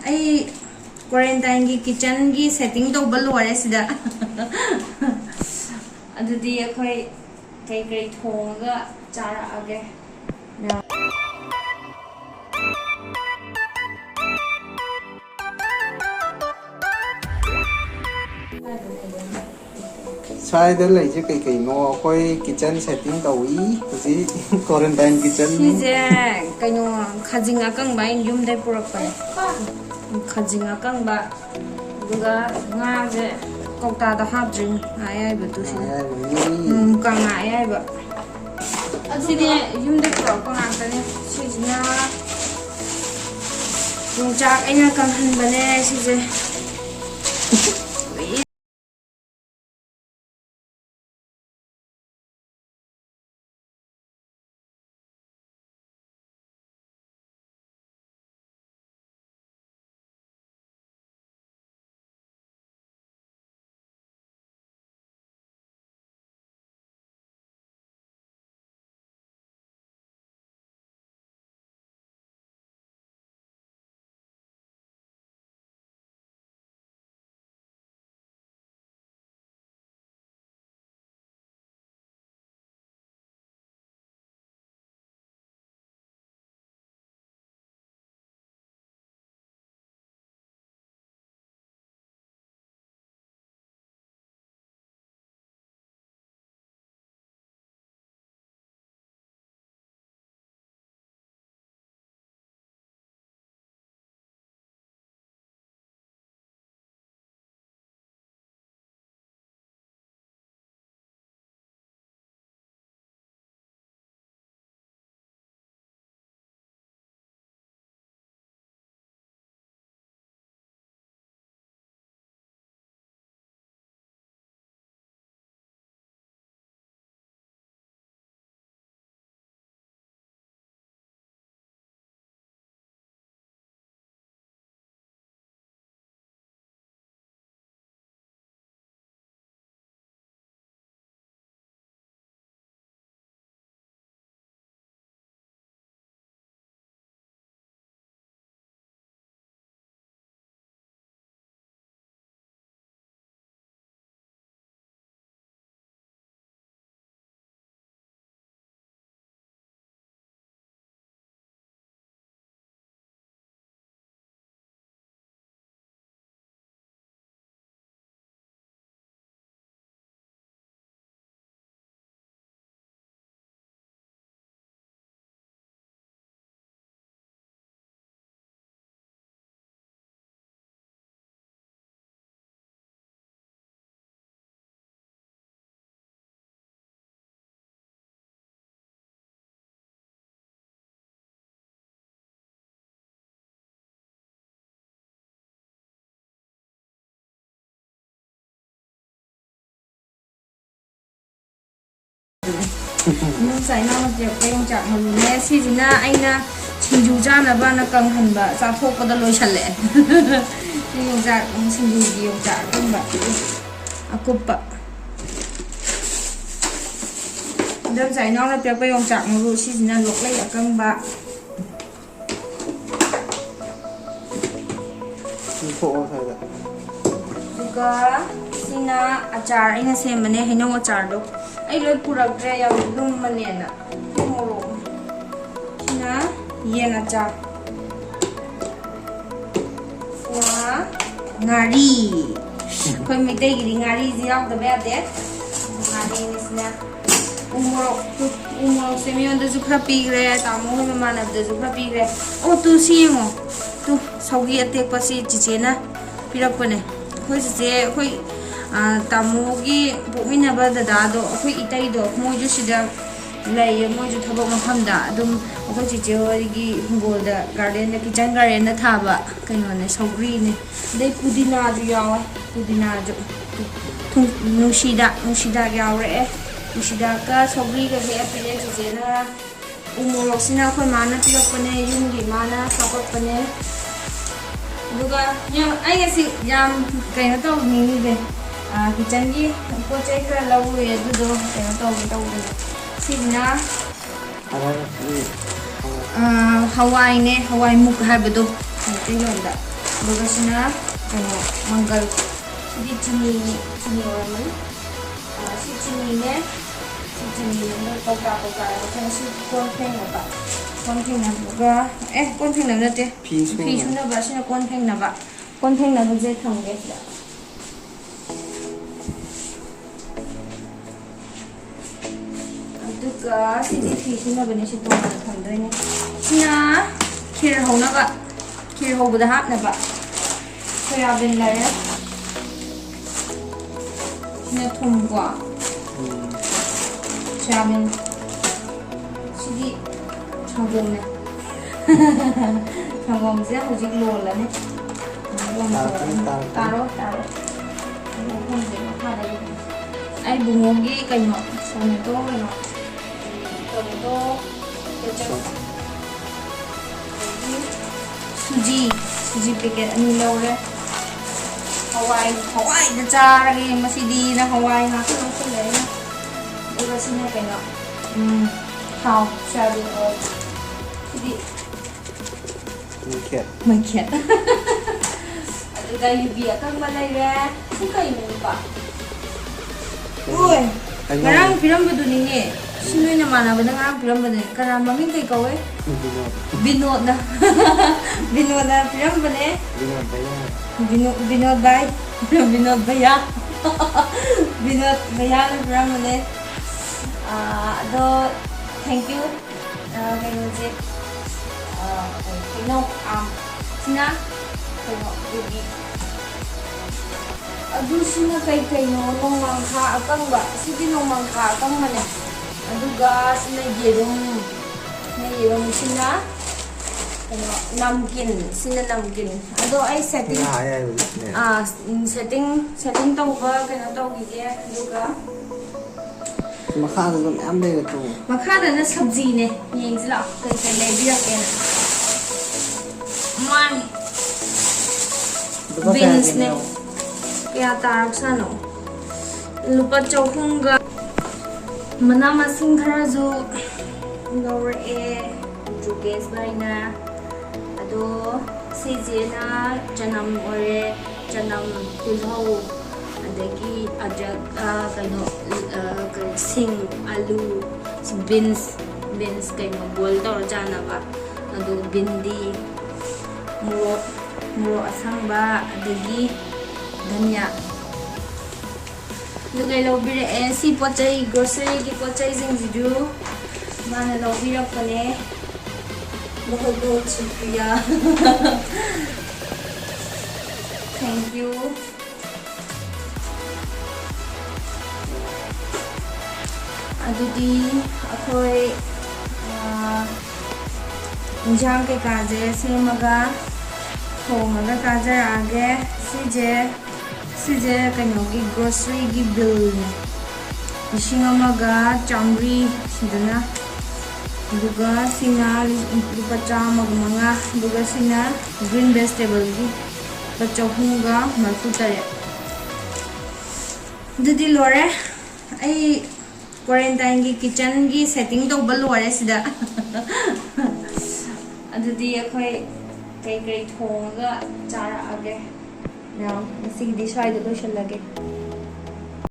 ꯑꯩ ꯀ꯭ꯋꯥꯔꯦꯟꯇꯥꯏꯟꯒꯤ ꯀꯤꯆꯟꯒꯤ ꯁꯦꯠꯇꯤꯡ ꯇꯧꯕ ꯂꯣꯏꯔꯦ ꯁꯤꯗ ꯑꯗꯨꯗꯤ ꯑꯩꯈꯣꯏ ꯀꯩ ꯊꯣꯡꯉꯒ ꯆꯥꯔꯛꯑꯒꯦ ꯁ꯭ꯋꯥꯏꯗ ꯂꯩꯁꯦ ꯀꯩꯀꯩꯅꯣ ꯑꯩꯈꯣꯏ ꯀꯤꯆꯟ ꯁꯦꯠꯇꯤꯡ ꯇꯧꯏ ꯍꯧꯖꯤꯛ ꯀ꯭ꯋꯥꯔꯦꯟꯇꯥꯏꯟ ꯀꯤꯆꯟ ꯁꯤꯁꯦ ꯀꯩꯅꯣ ꯈꯥꯖꯤꯡ ꯑꯀꯪꯕ ꯑꯩꯅ ꯌꯨꯝꯗꯩ ꯄꯨꯔꯛꯄꯅꯦ ꯈꯥꯖꯤꯡ ꯑꯀꯪꯕ ꯑꯗꯨꯒ ꯉꯥꯁꯦ ꯀꯧꯇꯥꯗ ꯍꯥꯞꯇ꯭ꯔꯤꯅꯤ ꯉꯥ ꯑꯌꯥꯏꯕꯗꯨ ꯁꯤꯗ ꯃꯨꯀꯥ ꯉꯥ ꯑꯌꯥꯏꯕ ꯑꯁꯤꯗꯤ ꯌꯨꯝꯗꯩ ꯄꯨꯔꯛꯄ ꯉꯥꯛꯇꯅꯦ ꯁꯤꯁꯤꯅ ꯌꯣꯡꯆꯥꯛ ꯑꯩꯅ ꯀꯪꯍꯟꯕꯅꯦ ꯁꯤꯁꯦ ꯆꯥꯏꯅꯥꯎꯅ ꯄꯤꯔꯛꯄ ꯌꯣꯡꯆꯥꯛ ꯃꯔꯨꯅꯦ ꯁꯤꯁꯤꯅ ꯑꯩꯅ ꯁꯤꯡꯖꯨ ꯆꯥꯅꯕꯅ ꯀꯪꯍꯟꯕ ꯆꯥꯊꯣꯛꯄꯗ ꯂꯣꯏꯁꯜꯂꯛꯑꯦ ꯁꯤ ꯌꯣꯡꯆꯥꯛ ꯁꯤꯡꯖꯨꯒꯤ ꯌꯣꯡꯆꯥꯛ ꯑꯀꯪꯕ ꯑꯀꯨꯞꯄ ꯆꯥꯏꯅꯥꯎꯅ ꯄꯤꯔꯛꯄ ꯌꯣꯡꯆꯥꯛ ꯃꯔꯨ ꯁꯤꯁꯤꯅ ꯂꯣꯛꯂꯩ ꯑꯀꯪꯕ ꯑꯗꯨꯒ ꯁꯤꯅ ꯑꯆꯥꯔ ꯑꯩꯅ ꯁꯦꯝꯕꯅꯦ ꯍꯩꯅꯧ ꯑꯆꯥꯔꯗꯣ ꯑꯩ ꯂꯣꯏ ꯄꯨꯔꯛꯇ꯭ꯔꯦ ꯌꯥꯝ ꯂꯨꯝꯕꯅꯦꯅ ꯃꯣꯔꯣꯛ ꯁꯤꯅ ꯌꯦꯟ ꯑꯆꯥꯔ ꯁꯤꯅ ꯉꯥꯔꯤ ꯑꯩꯈꯣꯏ ꯃꯩꯇꯩꯒꯤꯗꯤ ꯉꯥꯔꯤꯁꯤ ꯌꯥꯎꯗꯕ ꯌꯥꯗꯦ ꯉꯥꯔꯤꯅꯤ ꯁꯤꯅ ꯎ ꯃꯣꯔꯣꯛꯁꯦ ꯃꯤꯉꯣꯟꯗꯁꯨ ꯈꯔ ꯄꯤꯈ꯭ꯔꯦ ꯇꯥꯃꯣ ꯍꯣꯏ ꯃꯃꯥꯟꯅꯕꯗꯁꯨ ꯈꯔ ꯄꯤꯈ꯭ꯔꯦ ꯑꯣ ꯇꯨ ꯁꯤ ꯌꯦꯡꯉꯣ ꯇꯨ ꯁꯧꯒꯤ ꯑꯇꯦꯛꯄꯁꯤ ꯆꯤꯆꯦꯅ ꯄꯤꯔꯛꯄꯅꯦ ꯑꯩꯈꯣꯏ ꯆꯤꯆꯦ ꯑꯩꯈꯣꯏ ꯇꯥꯃꯣꯒꯤ ꯄꯣꯛꯃꯤꯟꯅꯕ ꯗꯗꯥꯗꯣ ꯑꯩꯈꯣꯏ ꯏꯇꯩꯗꯣ ꯃꯣꯏꯁꯨ ꯁꯤꯗ ꯂꯩꯌꯦ ꯃꯣꯏꯁꯨ ꯊꯕꯛ ꯃꯐꯝꯗ ꯑꯗꯨꯝ ꯑꯩꯈꯣꯏ ꯆꯤꯆꯦ ꯍꯣꯏꯒꯤ ꯍꯤꯡꯒꯣꯜꯗ ꯒꯥꯔꯗꯦꯟꯗ ꯀꯤꯆꯟ ꯒꯥꯔꯗꯦꯟꯗ ꯊꯥꯕ ꯀꯩꯅꯣꯅꯦ ꯁꯧꯒ꯭ꯔꯤꯅꯦ ꯑꯗꯩ ꯄꯨꯗꯤꯅꯥꯁꯨ ꯌꯥꯎꯋꯦ ꯄꯨꯗꯤꯅꯥꯁꯨ ꯅꯨꯡꯁꯤꯗꯥꯛ ꯌꯥꯎꯔꯛꯑꯦ ꯅꯨꯡꯁꯤꯗꯥꯛꯀ ꯁꯧꯒ꯭ꯔꯤꯒ ꯍꯦꯛꯑ ꯄꯤꯔꯛꯑꯦ ꯆꯤꯆꯦꯅ ꯎ ꯃꯣꯔꯣꯛꯁꯤꯅ ꯑꯩꯈꯣꯏ ꯃꯥꯅ ꯄꯤꯔꯛꯄꯅꯦ ꯌꯨꯝꯒꯤ ꯃꯥꯅ ꯍꯥꯞꯄꯛꯄꯅꯦ ꯑꯗꯨꯒ ꯑꯩ ꯉꯁꯤ ꯌꯥꯝ ꯀꯩꯅꯣ ꯇꯧꯅꯤꯡꯉꯤꯁꯦ ꯀꯤꯆꯟꯒꯤ ꯄꯣꯠ ꯆꯩ ꯈꯔ ꯂꯧꯔꯨꯏ ꯑꯗꯨꯗꯣ ꯀꯩꯅꯣ ꯇꯧꯕꯅꯦ ꯁꯤꯁꯤꯅ ꯍꯋꯥꯏꯅꯦ ꯍꯋꯥꯏꯃꯨꯛ ꯍꯥꯏꯕꯗꯣ ꯃꯩꯇꯩꯂꯣꯟꯗ ꯑꯗꯨꯒ ꯁꯤꯅ ꯀꯩꯅꯣ ꯃꯪꯒꯜ ꯁꯤꯗꯤ ꯆꯤꯅꯤ ꯑꯣꯏꯔꯝꯃꯅꯤ ꯁꯤ ꯆꯤꯅꯤꯅꯦ ꯁꯤ ꯆꯤꯅꯤꯅꯦ ꯀꯧꯇꯥ ꯑꯩꯈꯣꯏꯅ ꯁꯤ ꯀꯣꯟ ꯐꯦꯡꯅꯕ ꯀꯣꯟ ꯐꯦꯡꯅꯕꯒ ꯀꯣꯟ ꯐꯦꯡꯅꯕ ꯅꯠꯇꯦ ꯐꯤ ꯁꯨꯅꯕ ꯁꯤꯅ ꯀꯣꯟ ꯐꯦꯡꯅꯕꯁꯦ ꯊꯝꯒꯦ ꯁꯤꯗ ꯑꯗꯨꯒ ꯁꯤꯗꯤ ꯐꯤ ꯁꯨꯅꯕꯅꯦ ꯁꯤ ꯇꯣꯉꯥꯟꯅ ꯊꯝꯗꯣꯏꯅꯦ ꯁꯤꯅ ꯈꯤꯔ ꯍꯧꯕꯗ ꯍꯥꯞꯅꯕ ꯁꯣꯌꯥꯕꯤꯟ ꯂꯩꯔꯦ sini thumko chamin sidi changom ne changom se hojik lol la ne taro ai bungogi kaino tomato suji packet ani lawre hawai na charage masidi na hawai ha ko le na ura sina kaino how shabu sidi Mungkin. Ada kayu biak kan balai re, suka ini lupa. Oi, sekarang film betul ni. Sini nama mana benar sekarang film betul. Karena mami kayak kau Binod na. Binod na film benar. Binod bay. Binod baya. Binod baya na film benar. Ado thank you. Kayu je. Kaino sina kaino dugi adu sina kaino nomangkha akangba sidi nomangkha akang mane aduga sina yerum sina kaino namkin ado ai setting setting tawba kaino tawgige aduga makada dum am le to makada na sabji ne yengsla kai le birak Mai beans ne kaya tarak sano lupa chauhunga mana masing kharazu ngawre juges baina ado sijena janam ore janam tilhau adagi ajak kaino sing alu beans kaino boil tor jana ba ado bindi muro asangba adagi dhania lugay lawbire si pochai grocery ki pochai jingjidu mana lawbira kane bahut shukriya thank you adudi akhoi injang ke kaje semaga thongaga kajarage sije kainogi grocery gi bill ne ishingamaga chamri sidana duga sina rupa chamagmanga duga sina green vegetable gi pachahunga marfutare dudi lore ai quarantine gi kitchen gi setting to balore sida adudi akhoi kai thonga chara age now see this side do shallage